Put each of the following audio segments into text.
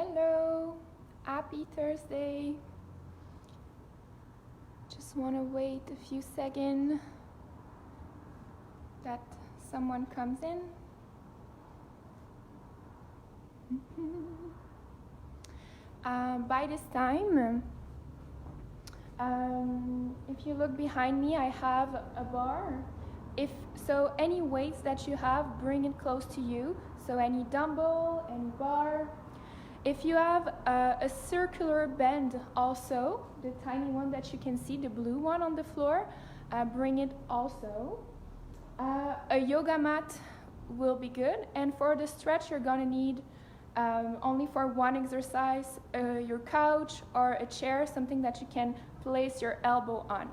Hello, happy Thursday. Just want to wait a few seconds that someone comes in. By this time, if you look behind me, I have a bar. So any weights that you have, bring it close to you. So any dumbbell, any bar. If you have a circular band also, the tiny one that you can see, the blue one on the floor, bring it also. A yoga mat will be good. And for the stretch, you're gonna need only for one exercise, your couch or a chair, something that you can place your elbow on.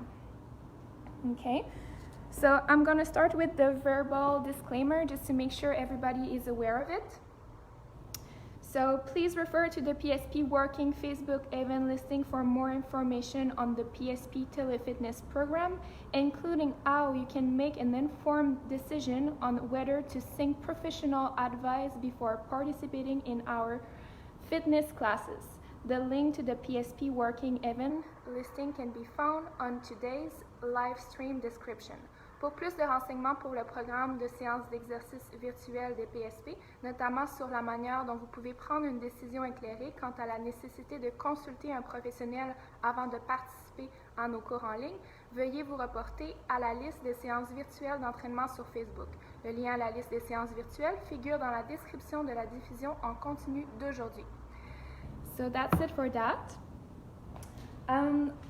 Okay, so I'm gonna start with the verbal disclaimer just to make sure everybody is aware of it. So please refer to the PSP Working Facebook event listing for more information on the PSP Telefitness program, including how you can make an informed decision on whether to seek professional advice before participating in our fitness classes. The link to the PSP Working event listing can be found on today's live stream description. Pour plus de renseignements pour le programme de séances d'exercice virtuel des PSP, notamment sur la manière dont vous pouvez prendre une décision éclairée quant à la nécessité de consulter un professionnel avant de participer à nos cours en ligne, veuillez vous reporter à la liste des séances virtuelles d'entraînement sur Facebook. Le lien à la liste des séances virtuelles figure dans la description de la diffusion en continu d'aujourd'hui. So that's it for that.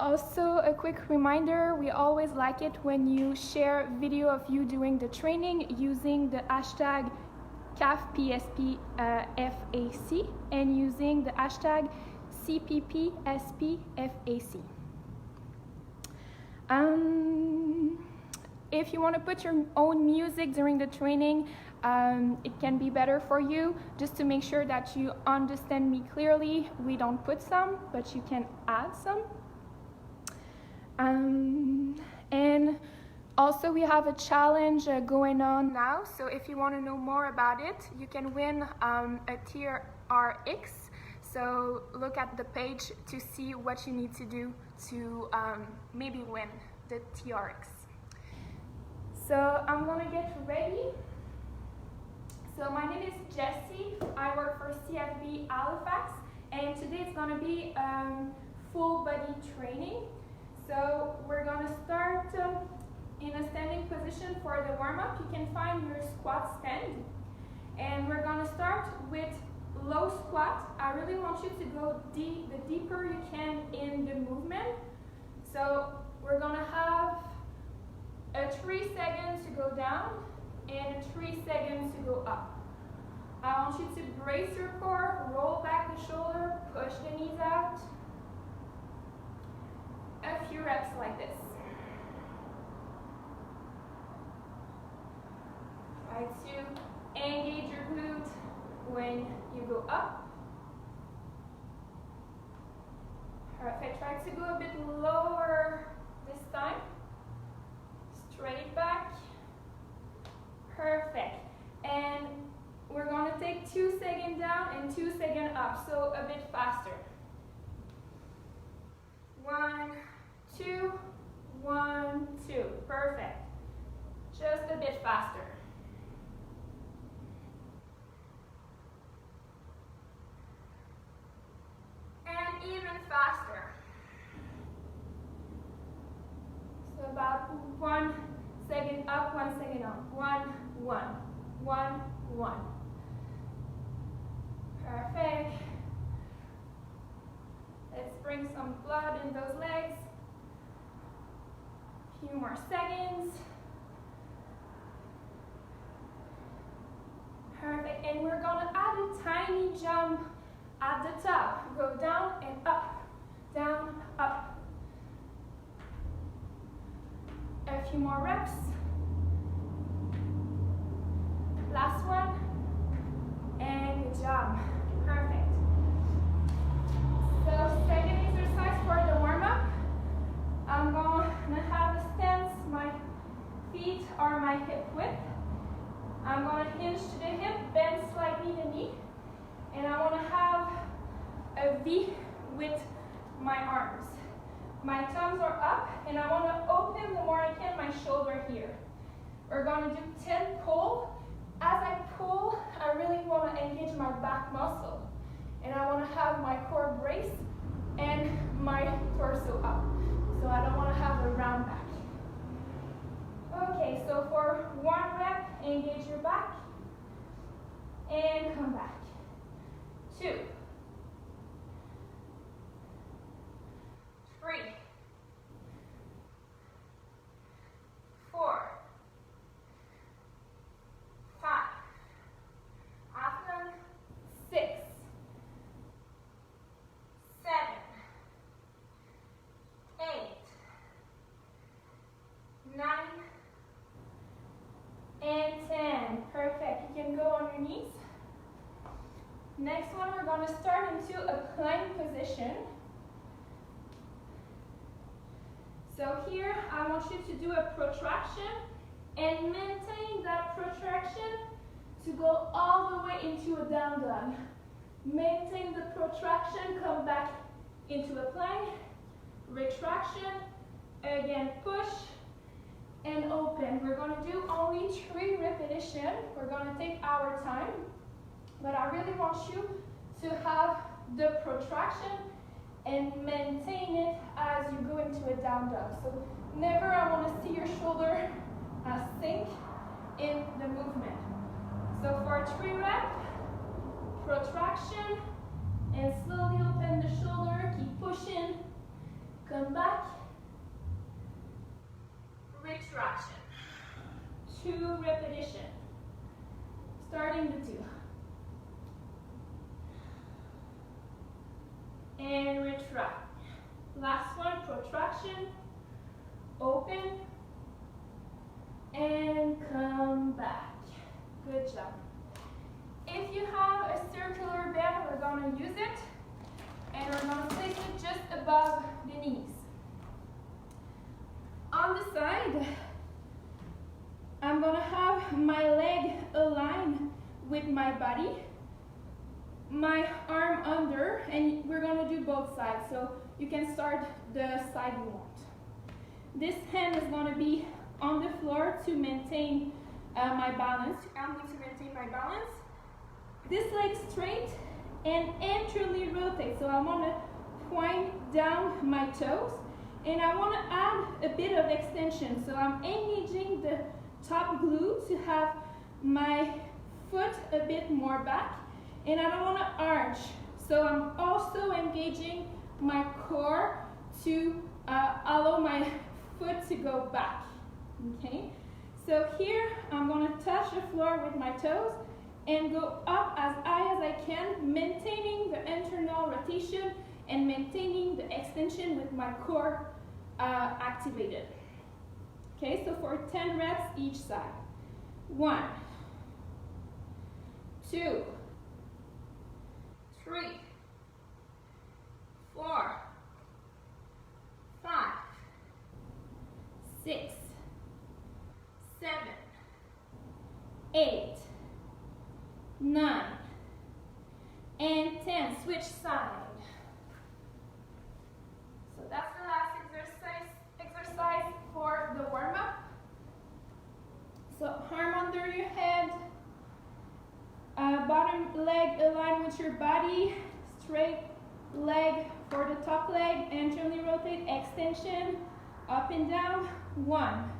Also, a quick reminder, we always like it when you share video of you doing the training using the hashtag CAFPSPFAC and using the hashtag CPPSPFAC. If you want to put your own music during the training, it can be better for you. Just to make sure that you understand me clearly, we don't put some, but you can add some. And also we have a challenge going on now, so if you want to know more about it, you can win a TRX. So look at the page to see what you need to do to maybe win the TRX. So I'm gonna get ready. So my name is Jessie. I work for PSP Halifax, and today it's going to be full body training. So we're going to start in a standing position for the warm-up. You can find your squat stand, and we're going to start with low squat. I really want you to go deep, the deeper you can in the movement. So we're going to have a 3 seconds to go down and 3 seconds to go up. I want you to brace your core, roll back the shoulder, push the knees out. A few reps like this. Try to engage your glute when you go up. Perfect. Try to go a bit lower this time. Straight back. Perfect. And we're going to take 2 seconds down and 2 seconds up, so a bit faster. 1, 2, 1, 2. Perfect. Just a bit faster. And even faster. So about 1 second up, 1 second up. 1, 1, 1, 1. Perfect. Let's bring some blood in those legs. A few more seconds. Perfect. And we're going to add a tiny jump at the top. Go down and up. Down, up. A few more reps. Last one. And good job. Perfect. So second exercise for the warm-up. I'm going to have a stance. My feet are my hip width. I'm going to hinge to the hip, bend slightly the knee. And I want to have be with my arms. My thumbs are up, and I want to open the more I can my shoulder here. We're going to do 10 pull. As I pull, I really want to engage my back muscle. And I want to have my core brace and my torso up. So I don't want to have a round back. Okay, so for 1 rep, engage your back. And come back. 2. 3. 4. 5. After 6. 7. 8. 9. And 10. Perfect. You can go on your knees. Next one, we're going to start into a plank position. So here, I want you to do a protraction and maintain that protraction to go all the way into a down dog. Maintain the protraction, come back into a plank, retraction, again push, and open. We're going to do only 3 repetitions. We're going to take our time, but I really want you to have the protraction and maintain it as you go into a down dog. So never I want to see your shoulder sink in the movement. So for 3 reps, protraction, and slowly open the shoulder, keep pushing, come back, retraction. 2 repetitions, starting the 2. And retract. Last one, protraction, open, and come back. Good job. If you have a circular band, we're going to use it, and we're going to place it just above the knees. On the side, I'm going to have my leg aligned with my body, my arm under, and we're going to do both sides. So you can start the side you want. This hand is going to be on the floor to maintain my balance. I'm going to maintain my balance. This leg straight and internally rotate. So I want to point down my toes, and I want to add a bit of extension. So I'm engaging the top glute to have my foot a bit more back. And I don't want to arch, so I'm also engaging my core to allow my foot to go back, okay? So here, I'm going to touch the floor with my toes and go up as high as I can, maintaining the internal rotation and maintaining the extension with my core activated. Okay, so for 10 reps each side. 1, 2, 3, 4, 5, 6, 7, 8, 9, and 10. Switch side. So that's the last exercise for the warm-up. So arm under your head, bottom leg aligned with your body, straight leg for the top leg, internally rotate, extension, up and down. 1,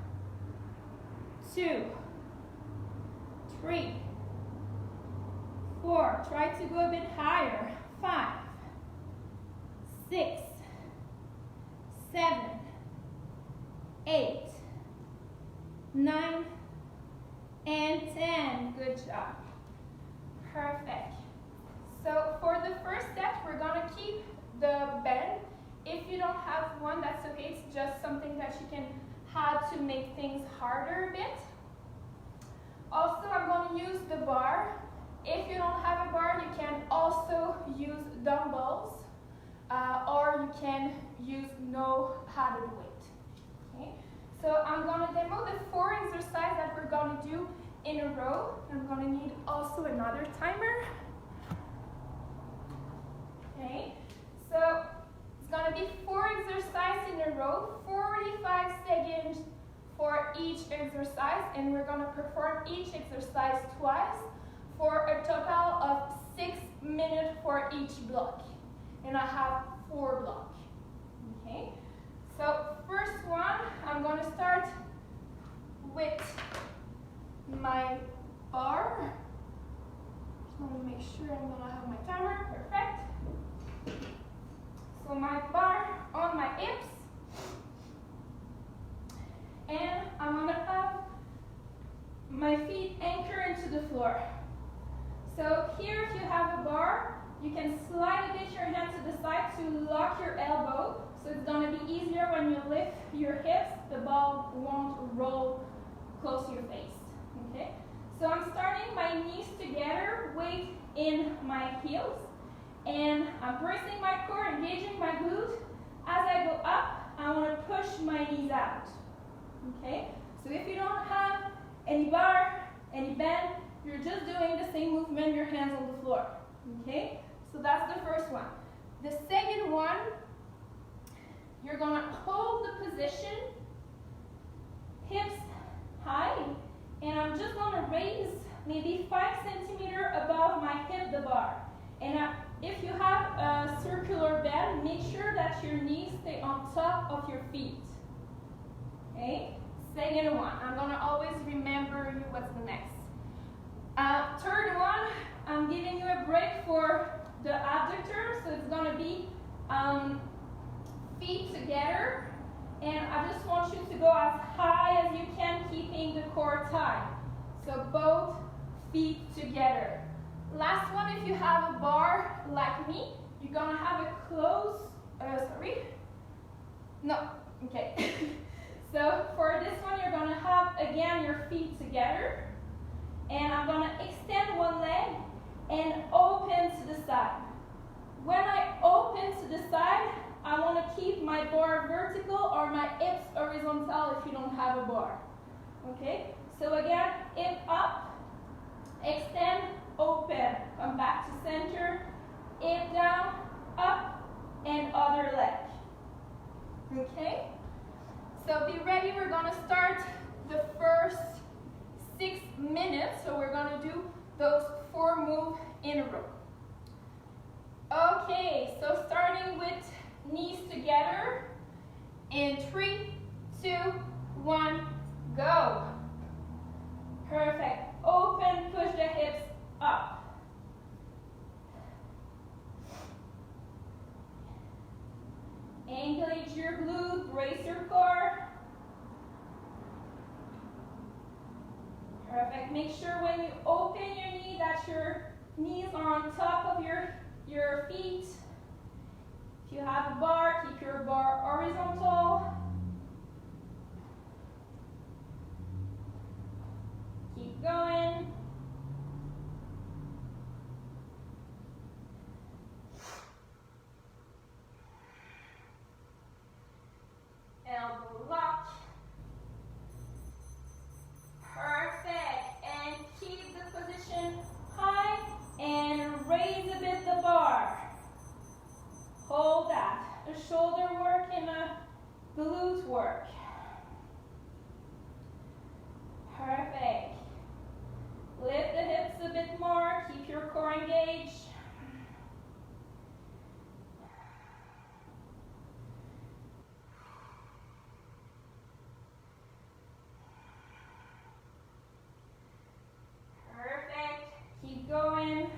2, 3, 4, try to go a bit higher. 5, 6, 7, 8, 9, and 10. Good job. Perfect. So for the first set, we're going to keep the bend. If you don't have one, that's okay. It's just something that you can have to make things harder a bit. Also, I'm going to use the bar. If you don't have a bar, you can also use dumbbells, or you can use no padded weight. Okay? So I'm going to demo the 4 exercises that we're going to do in a row. I'm going to need also another timer. Okay, It's gonna be 4 exercises in a row, 45 seconds for each exercise, and we're gonna perform each exercise twice for a total of 6 minutes for each block. And I have 4 blocks. Okay? So first one, I'm gonna start with my bar. Just want to make sure I'm gonna have my timer. Perfect. So my bar on my hips, and I'm gonna have my feet anchor into the floor. So here, if you have a bar, you can slide a bit your hand to the side to lock your elbow. So it's gonna be easier when you lift your hips, the ball won't roll close to your face. Okay? So I'm starting my knees together, weight in my heels, and I'm bracing my core, engaging my glute. As I go up, I want to push my knees out. Okay? So if you don't have any bar, any bend, you're just doing the same movement, your hands on the floor. Okay? So that's the first one. The second one, you're gonna hold the position, hips high, and I'm just gonna raise maybe 5 centimeters above my hip, the bar. And if you have a circular bend, make sure that your knees stay on top of your feet. Okay? Second one, I'm gonna always remember you what's the next. Third one, I'm giving you a break for the abductor, so it's gonna be feet together, and I just want you to go as high as you can, keeping the core tight. So both feet together. Last one, if you have a bar like me, you're gonna have a close, okay. So for this one, you're gonna have, again, your feet together, and I'm gonna extend one leg and open to the side. When I open to the side, I want to keep my bar vertical or my hips horizontal if you don't have a bar. Okay? So again, hip up, extend, open, come back to center, hip down, up, and other leg. Okay? So be ready, we're going to start the first 6 minutes. So we're going to do those 4 moves in a row. Okay, so starting with knees together in 3, 2, 1, go. Perfect. Open, push the hips up. Engage your glute, brace your core. Perfect. Make sure when you open your knee that your knees are on top of your feet. If you have a bar, keep your bar horizontal. Keep going. Elbow lock. Perfect. And keep the position high and raise a bit the bar. Hold that. A shoulder work and a glute work. Perfect. Lift the hips a bit more. Keep your core engaged. Perfect. Keep going.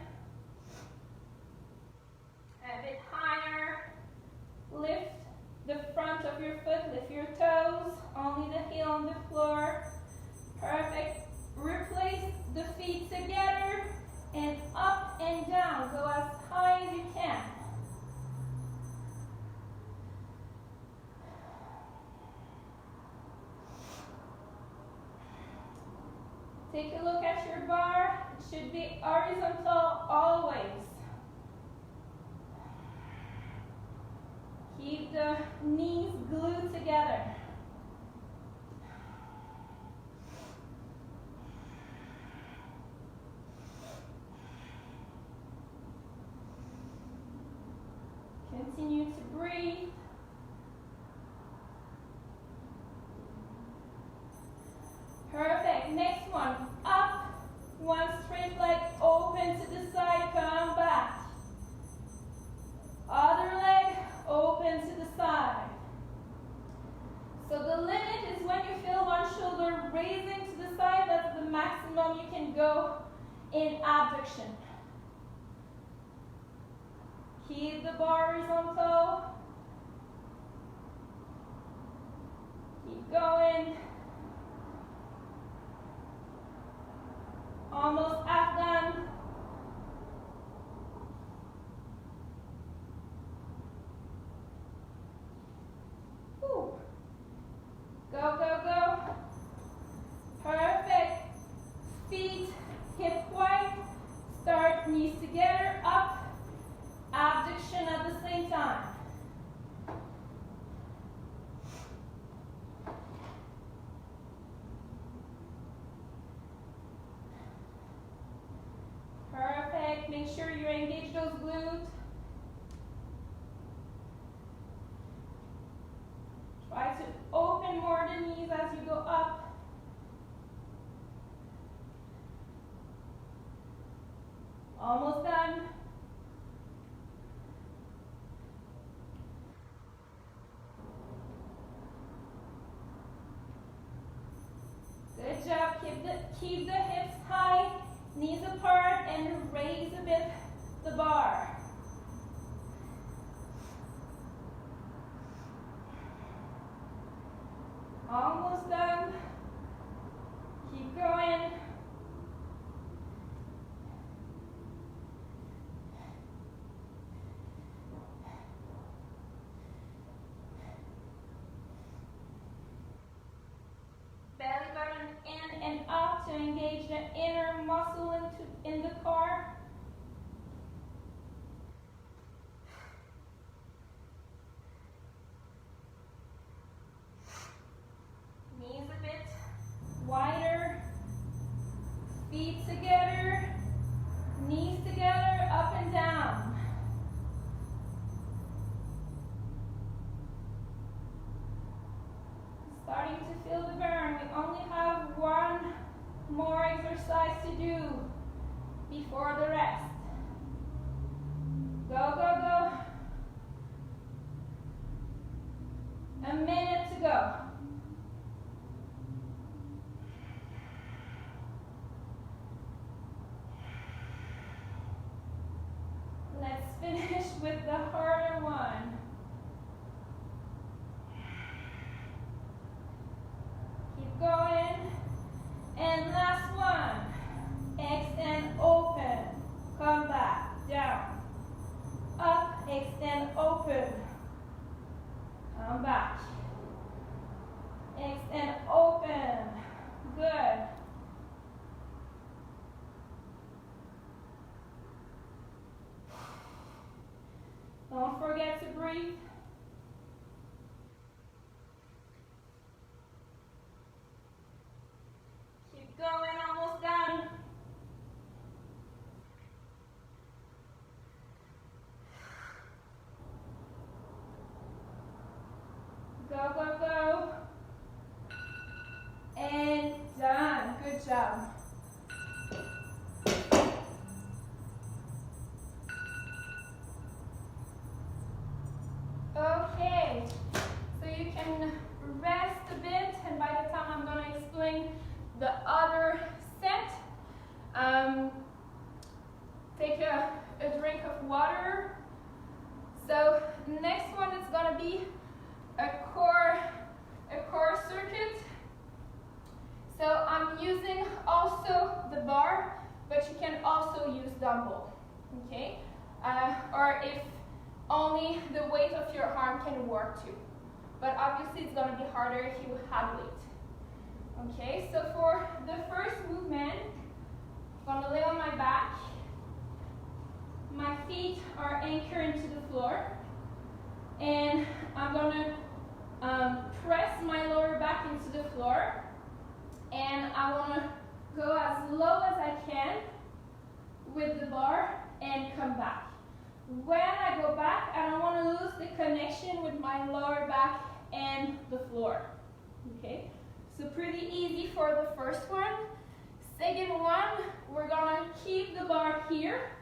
A bit higher. Lift the front of your foot, lift your toes, only the heel on the floor. Perfect. Replace the feet together and up and down. Go as high as you can. Take a look at your bar. It should be horizontal always. Keep the knees glued together. Continue to breathe. Keep the bar horizontal. Keep going. Almost half done. Whew. Go, go, go. Perfect. Feet hip wide. Start knees together, up. Abduction at the same time. Perfect. Make sure you engage those glutes. Try to open more the knees as you go up. Almost done. Good job. Keep the hips high, knees apart, and raise a bit the bar. Almost done. Keep going. Belly button in and up to engage the inner muscle in the core. Knees a bit wider, feet together, knees together, up and down. Starting to feel the burn. We only have one more exercise to do before the rest. Go, go, go. A minute to go. Let's finish with the harder one. Keep going. And last one. Extend, open. Come back, down. Up, extend, open. Come back. Extend, open. Good. Don't forget to breathe. Keep going, almost done. Go, go, go. And done. Good job. Okay, so you can rest a bit, and by the time I'm going to explain the other set, take a drink of water. So next one is going to be a core circuit. So I'm using also the bar, but you can also use dumbbell, okay? Or if only the weight of your arm can work too. But obviously it's going to be harder if you have weight. Okay, so for the first movement, I'm going to lay on my back. My feet are anchored into the floor. And I'm going to press my lower back into the floor. And I want to go as low as I can with the bar and come back. When I go back, I don't want to lose the connection with my lower back and the floor. Okay, so pretty easy for the first one. Second one, we're going to keep the bar here,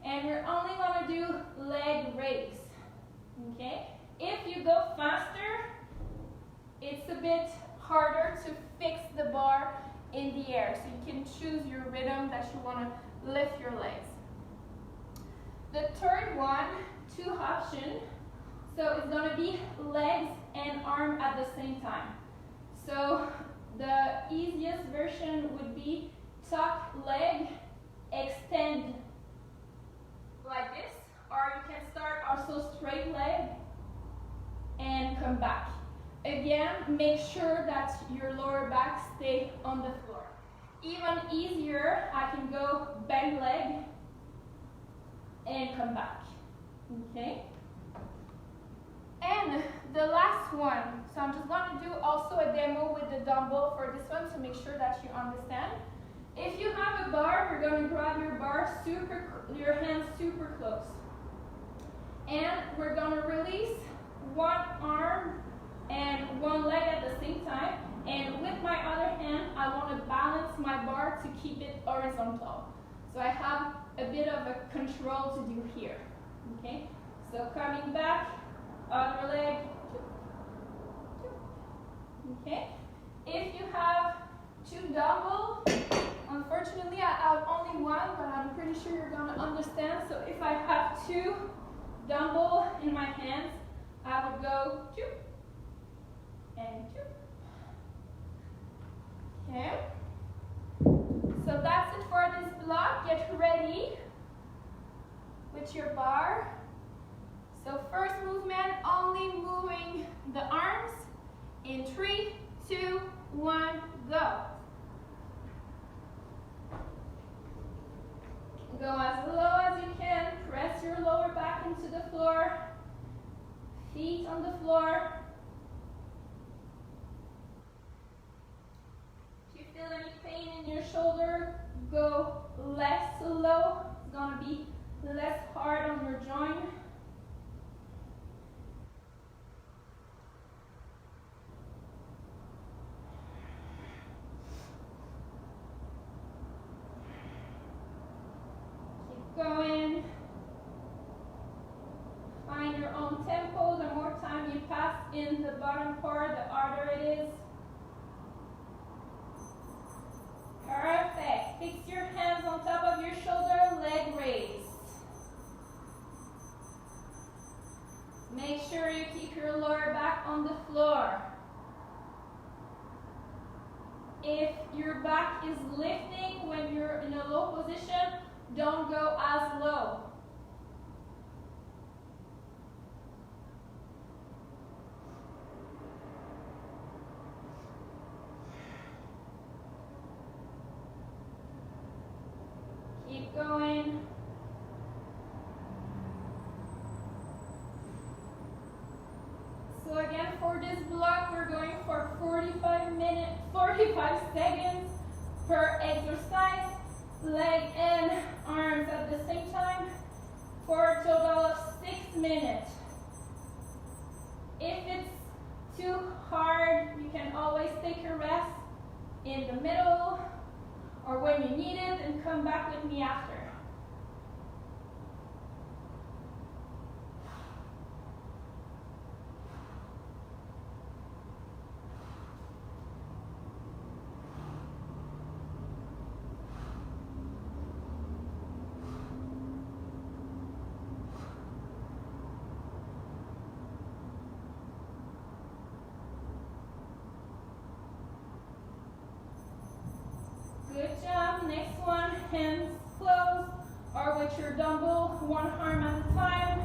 and we're only going to do leg raise. Okay, if you go faster, it's a bit harder to fix the bar in the air, so you can choose your rhythm that you want to lift your legs. The third one, two options. So it's going to be legs and arm at the same time. So the easiest version would be tuck leg, extend like this, or you can start also straight leg and come back. Again, make sure that your lower back stay on the floor. Even easier, I can go bend leg and come back. Okay? And the last one, so I'm just going to do also a demo with the dumbbell for this one to make sure that you understand. If you have a bar, you're going to grab your bar your hands super close. And we're going to release one arm and one leg at the same time. And with my other hand, I want to balance my bar to keep it horizontal. So I have a bit of a control to do here. Okay? So coming back, other leg. Okay? If you have two dumbbells, unfortunately I have only one, but I'm pretty sure you're going to understand. So if I have two dumbbells in my hands, I would go 2 and 2. Okay? So that's it for this block. Get ready with your bar. So first movement, only moving the arms in 3, 2, 1, go. Go as low as you can. Press your lower back into the floor. Feet on the floor. If you feel any pain in your shoulder, go less low. It's going to be less hard on your joint. Going. Find your own tempo. The more time you pass in the bottom part, the harder it is. Perfect. Fix your hands on top of your shoulder, leg raise. Make sure you keep your lower back on the floor. If your back is lifting when you're in a low position, don't go as low. Keep going. So again, for this block, we're going for 45 seconds per exercise. Leg and arms at the same time for a total of 6 minutes. If it's too hard, you can always take a rest in the middle or when you need it and come back with me after. Good job. Next one, hands closed or with your dumbbell, one arm at a time.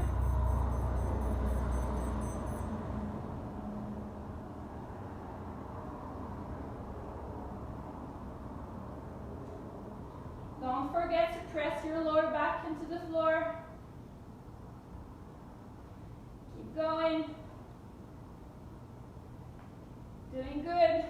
Don't forget to press your lower back into the floor. Keep going. Doing good.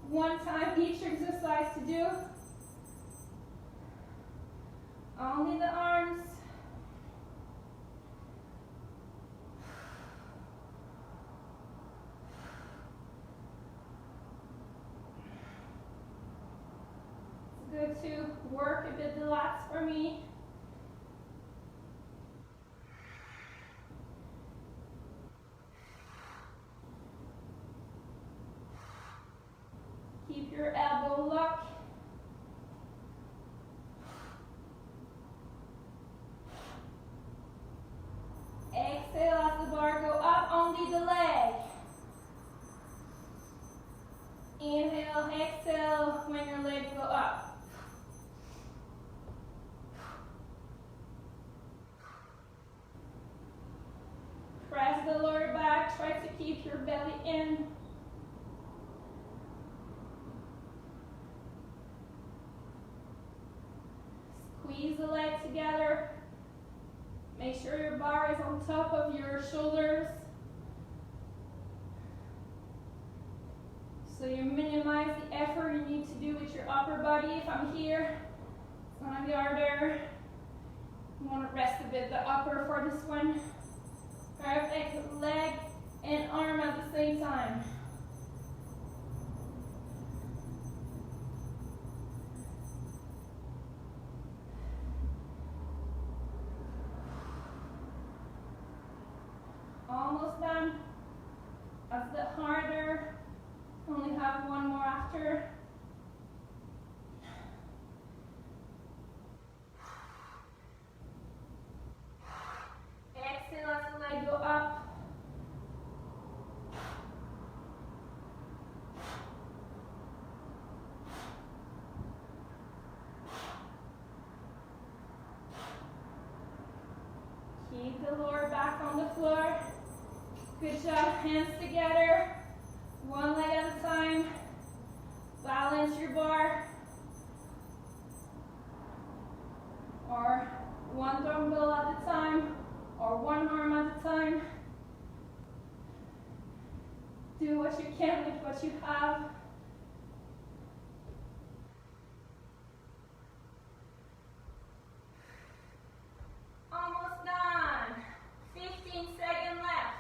One time each exercise to do. Only the arms. good to work a bit the lats for me. Keep your elbow locked. Exhale as the bar go up, only the leg. Inhale, exhale when your legs go up. Press the lower back, try to keep your belly in. Squeeze the legs together. Make sure your bar is on top of your shoulders. So you minimize the effort you need to do with your upper body. If I'm here, it's gonna be harder. You wanna rest a bit the upper for this one. Perfect, leg and arm at the same time. Almost done. That's the harder. Only have one more after. Exhale as the leg go up. Keep the lower back on the floor. Good job, hands together. One leg at a time. Balance your bar. Or one dumbbell at a time, or one arm at a time. Do what you can with what you have. Almost done. 15 seconds left.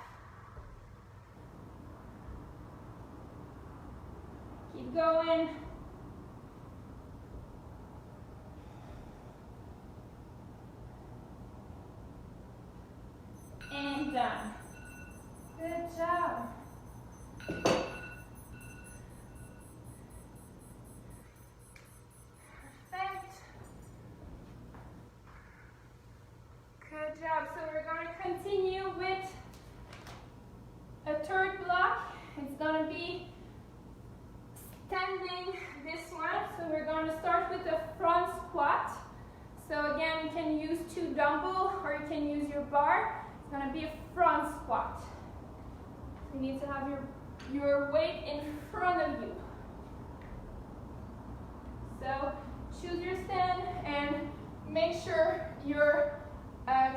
Keep going. And done. Good job. Perfect. Good job. So we're going to continue with a third block. It's going to be standing this one. So we're going to start with the front squat. So again, you can use 2 dumbbells or you can use your bar. It's going to be a front squat. So you need to have your weight in front of you. So choose your stand and make sure your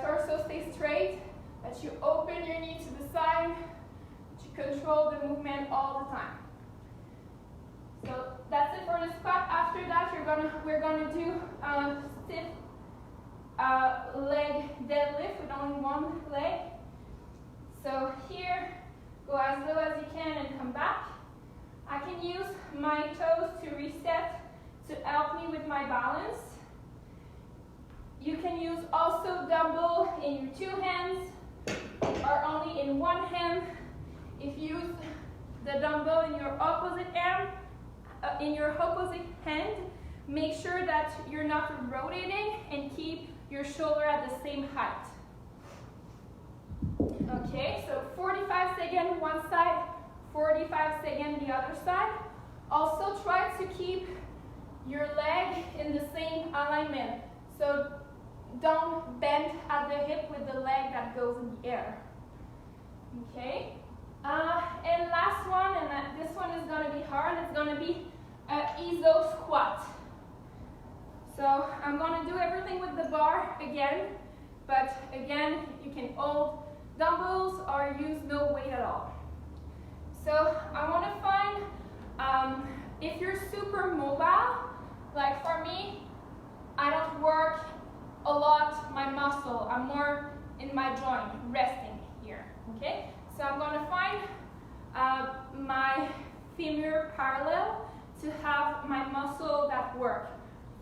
torso stays straight, that you open your knee to the side, that you control the movement all the time. So that's it for the squat. After that, we're gonna do stiff leg deadlift with only one leg. So here, go as low as you can and come back. I can use my toes to reset to help me with my balance. You can use also dumbbell in your 2 hands or only in 1 hand. If you use the dumbbell in your opposite hand, make sure that you're not rotating and keep your shoulder at the same height. Okay, so 45 seconds one side, 45 seconds the other side. Also try to keep your leg in the same alignment. So don't bend at the hip with the leg that goes in the air. Okay, and last one, and this one is going to be hard, it's going to be an iso squat. So I'm going to do everything with the bar again, but again, you can hold dumbbells or use no weight at all. So I want to find, if you're super mobile, like for me, I don't work a lot my muscle, I'm more in my joint, resting here, okay? So I'm going to find my femur parallel to have my muscle that work.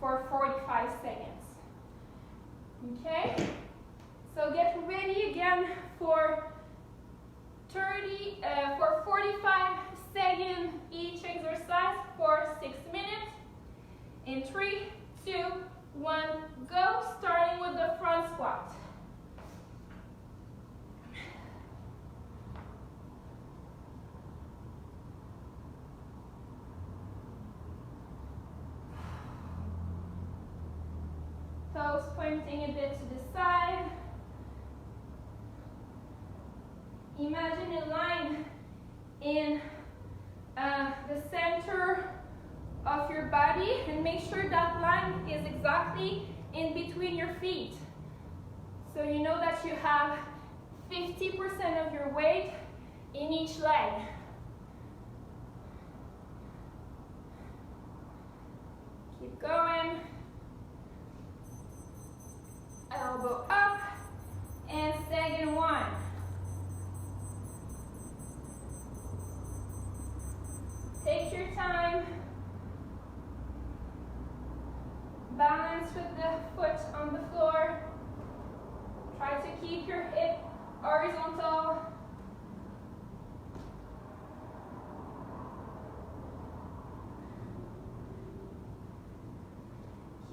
for 45 seconds. Okay? So get ready again for 45 seconds each exercise for 6 minutes. In 3, 2, 1, go. Starting with the front squat. Toes pointing a bit to the side. Imagine a line in the center of your body and make sure that line is exactly in between your feet. So you know that you have 50% of your weight in each leg. Keep going. Elbow up, and second one. Take your time. Balance with the foot on the floor. Try to keep your hip horizontal.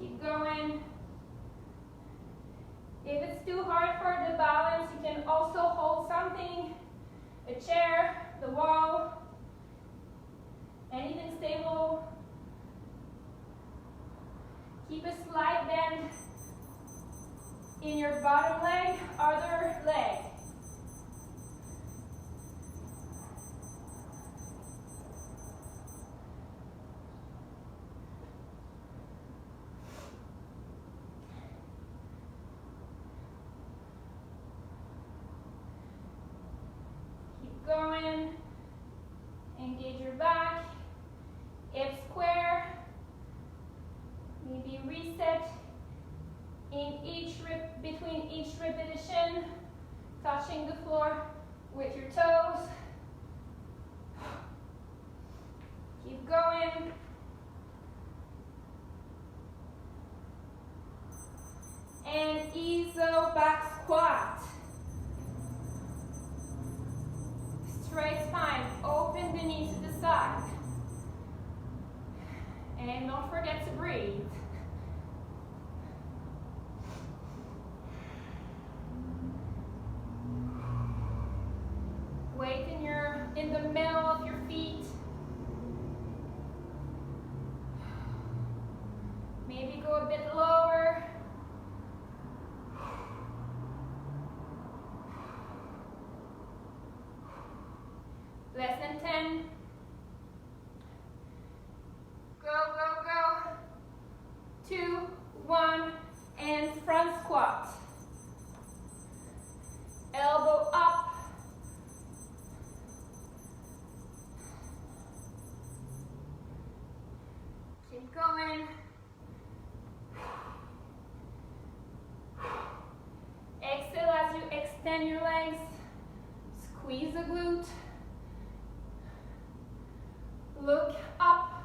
Keep going. If it's too hard for the balance, you can also hold something, a chair, the wall, anything stable. Keep a slight bend in your bottom leg, other leg. Going, engage your back, hips square, maybe reset in between each repetition, touching the floor with your toes. Keep going. And iso back squat. Straight spine, open the knee to the side. And don't forget to breathe. Weight in the middle of your feet. Maybe go a bit lower. Less than 10. Go, go, go. 2, 1, and front squat. Elbow up. Keep going. Exhale as you extend your legs. Squeeze the glute. Look up.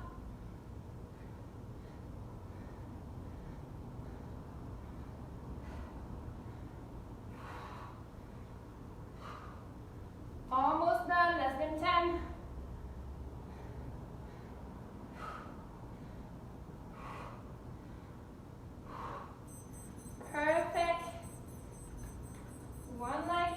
Almost done, less than 10. Perfect. One leg.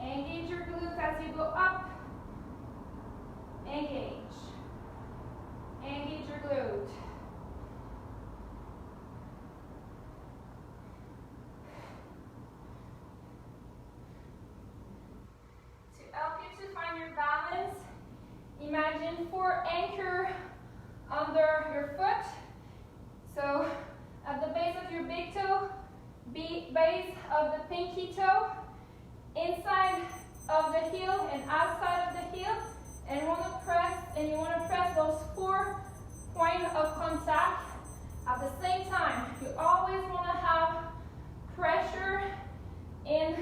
Engage your glutes as you go up. Engage. Engage your glute. To help you to find your balance, imagine 4 anchors under your foot. So at the base of your big toe, base of the pinky toe, inside of the heel and outside of the heel, and you want to press those 4 points of contact at the same time. You always want to have pressure in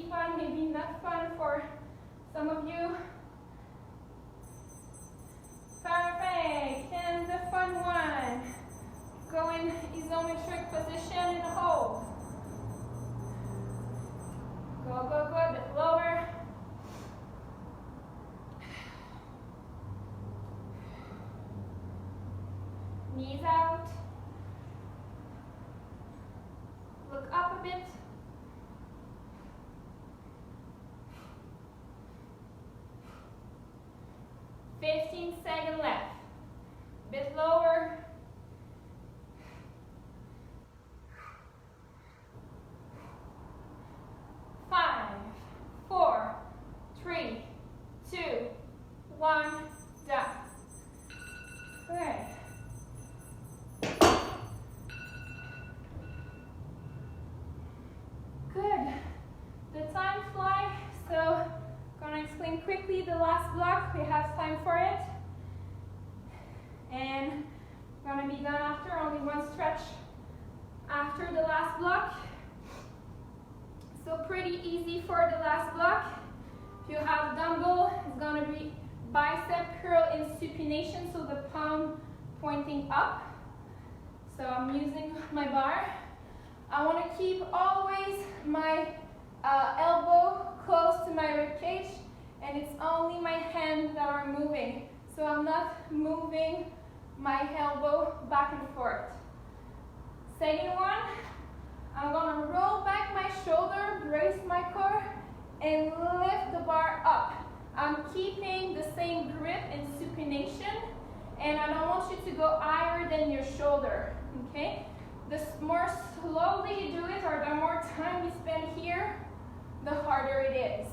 fun, maybe not fun for some of you. Perfect, and the fun one. Go in isometric position and hold. Go, go, go, a bit lower. Knees out. Look up a bit. Second left. Bit lower. Five, four, three, two, one, done. Good. Good. The time flies, so gonna explain quickly the last block. We have time for it. And gonna be done after, only one stretch after the last block. So pretty easy for the last block. If you have dumbbell, it's gonna be bicep curl in supination, so the palm pointing up. So I'm using my bar. I want to keep always my elbow close to my rib cage, and it's only my hands that are moving. So I'm not moving my elbow back and forth. Second one, I'm gonna roll back my shoulder, brace my core, and lift the bar up. I'm keeping the same grip in supination, and I don't want you to go higher than your shoulder, okay? The more slowly you do it, or the more time you spend here, the harder it is,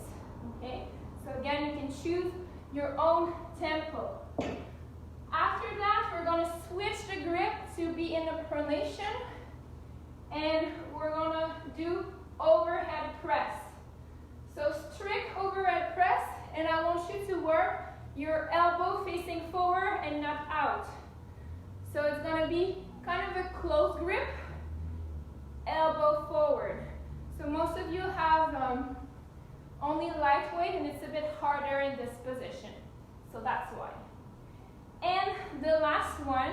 okay? So again, you can choose your own tempo. After that, we're gonna switch the grip to be in a pronation, and we're gonna do overhead press. So strict overhead press, and I want you to work your elbow facing forward and not out. So it's gonna be kind of a close grip, elbow forward. So most of you have only lightweight, and it's a bit harder in this position. So that's why. And the last one,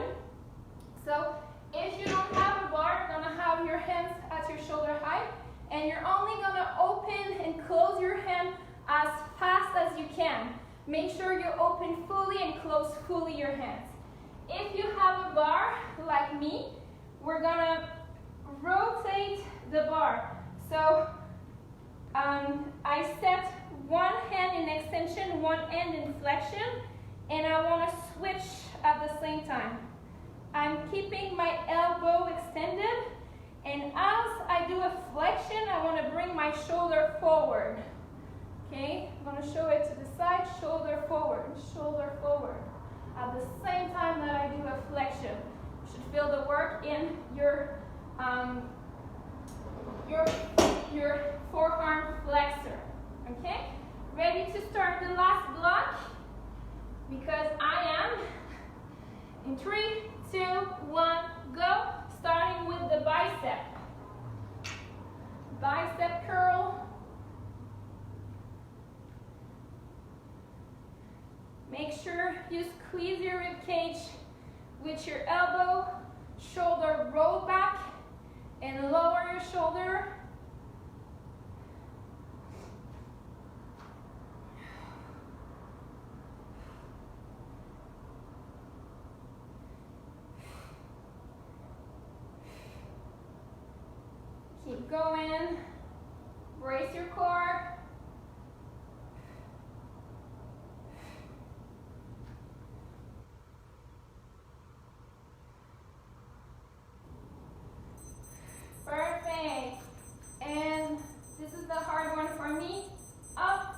so if you don't have a bar, you're gonna have your hands at your shoulder height, and you're only gonna open and close your hand as fast as you can. Make sure you open fully and close fully your hands. If you have a bar, like me, we're gonna rotate the bar. So I set one hand in extension, one hand in flexion, and I want to switch at the same time. I'm keeping my elbow extended, and as I do a flexion, I want to bring my shoulder forward. Okay, I'm going to show it to the side, shoulder forward, at the same time that I do a flexion. You should feel the work in your forearm flexor. Okay, ready to start the last block? Because I am in 3, 2, 1, go. Starting with the bicep. Bicep curl. Make sure you squeeze your rib cage with your elbow, shoulder roll back, and lower your shoulder. Keep going. Brace your core. Perfect. And this is the hard one for me. Up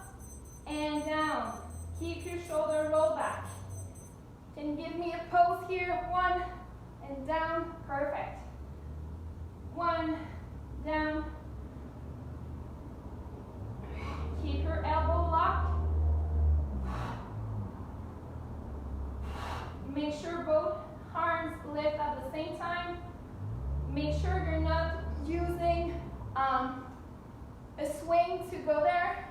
and down. Keep your shoulder roll back. Can you give me a pose here? 1 and down. Perfect. 1, down. Keep your elbow locked. Make sure both arms lift at the same time. Make sure you're not using a swing to go there.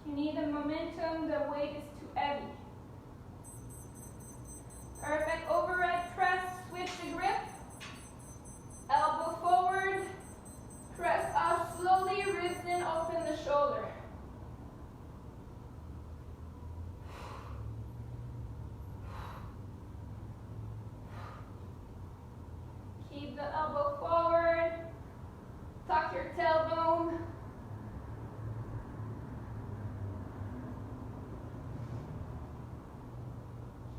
If you need the momentum, the weight is too heavy. Perfect. Overhead press, switch the grip. Elbow forward. Press up slowly, ribs in, open the shoulder. Keep the elbow forward. Tuck your tailbone.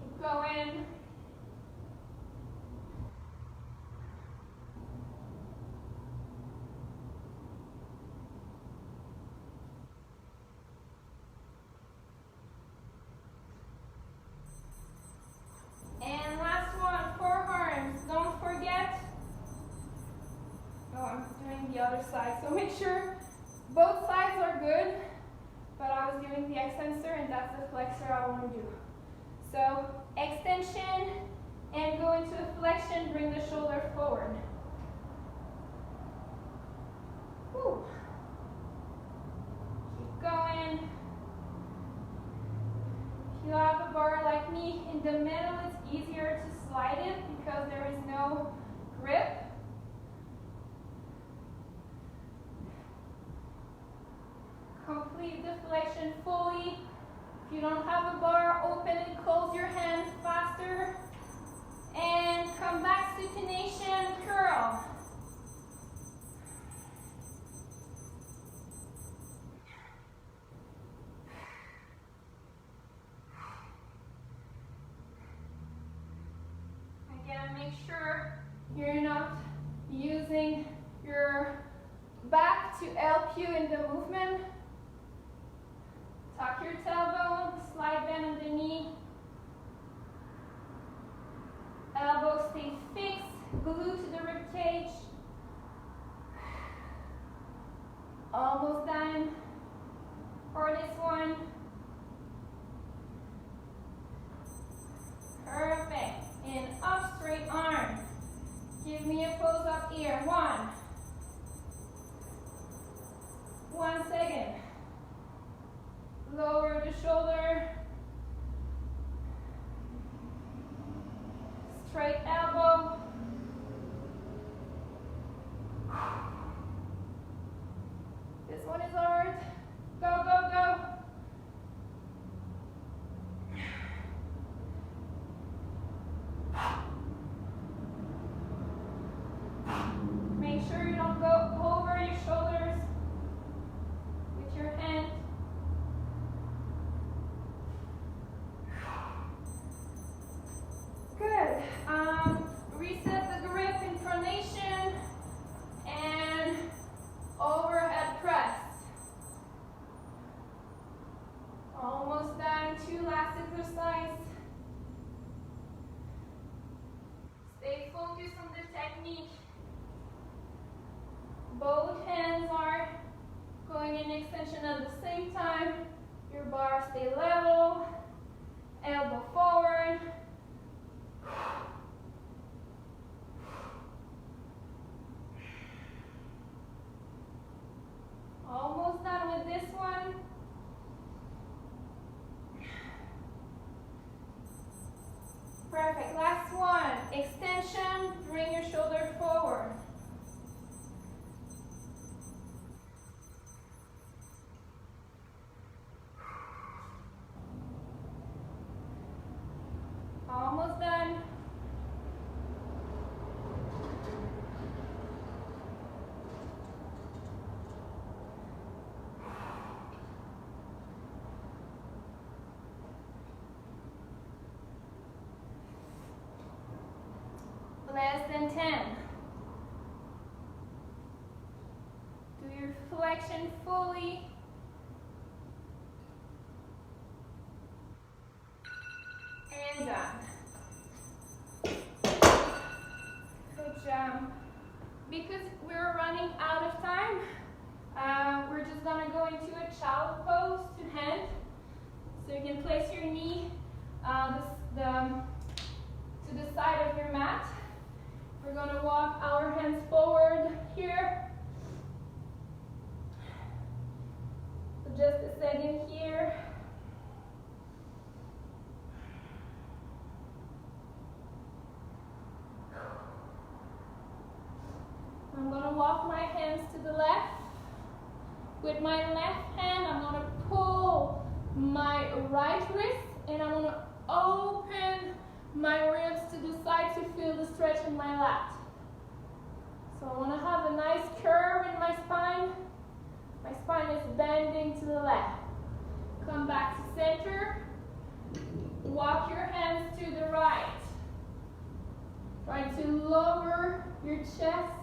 Keep going. And last one, forearms. Don't forget. Oh, I'm doing the other side. So make sure both sides are good. But I was doing the extensor and that's the flexor I want to do. So extension and go into a flexion, bring the shoulder forward. Whew. Keep going. If you have a bar like me, in the middle it's easier to slide it because there is no grip. Complete the flexion fully. If you don't have a bar, open and close your hand faster. And come back, supination, curl. Again, make sure you're not using your back to help you in the movement. Tuck your tailbone, slide bend on the knee. Elbows stay fixed, glue to the rib cage. Almost done for this one. Perfect. And up, straight arm. Give me a pose up here. 1 second. Lower the shoulder. Straight elbow. This one is hard. Go, go, go. Make sure you don't go over your shoulders with your hand. Good. Reset the grip in pronation and overhead press. Almost done. 2 last exercise. Stay focused on the technique. Both hands are going in extension at the same time. Your bar stay level. Elbow forward. Almost done with this one. Perfect. Last one. Extension. Bring your shoulder forward. Almost done. Less than 10. Do your flexion fully. And done. Good job. Because we're running out of time, we're just going to go into a child pose to hand. So you can place your knee to the side of your mat. walk my hands to the left. With my left hand, I'm going to pull my right wrist and I'm going to open my ribs to the side to feel the stretch in my lat. So I want to have a nice curve in my spine. My spine is bending to the left. Come back to center. Walk your hands to the right. Try to lower your chest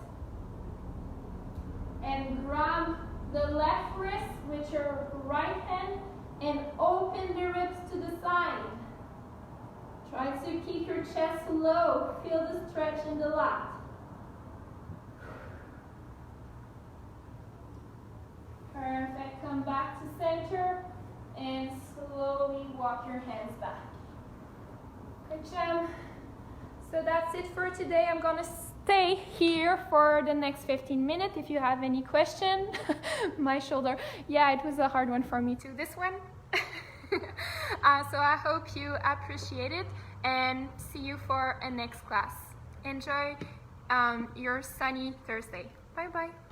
and grab the left wrist with your right hand and open the ribs to the side. Try to keep your chest low. Feel the stretch in the lat. Perfect. Come back to center and slowly walk your hands back. Good job. So that's it for today. I'm gonna stay here for the next 15 minutes if you have any question. My shoulder, yeah, it was a hard one for me too, this one. So I hope you appreciate it and see you for a next class. Enjoy your sunny Thursday. Bye bye.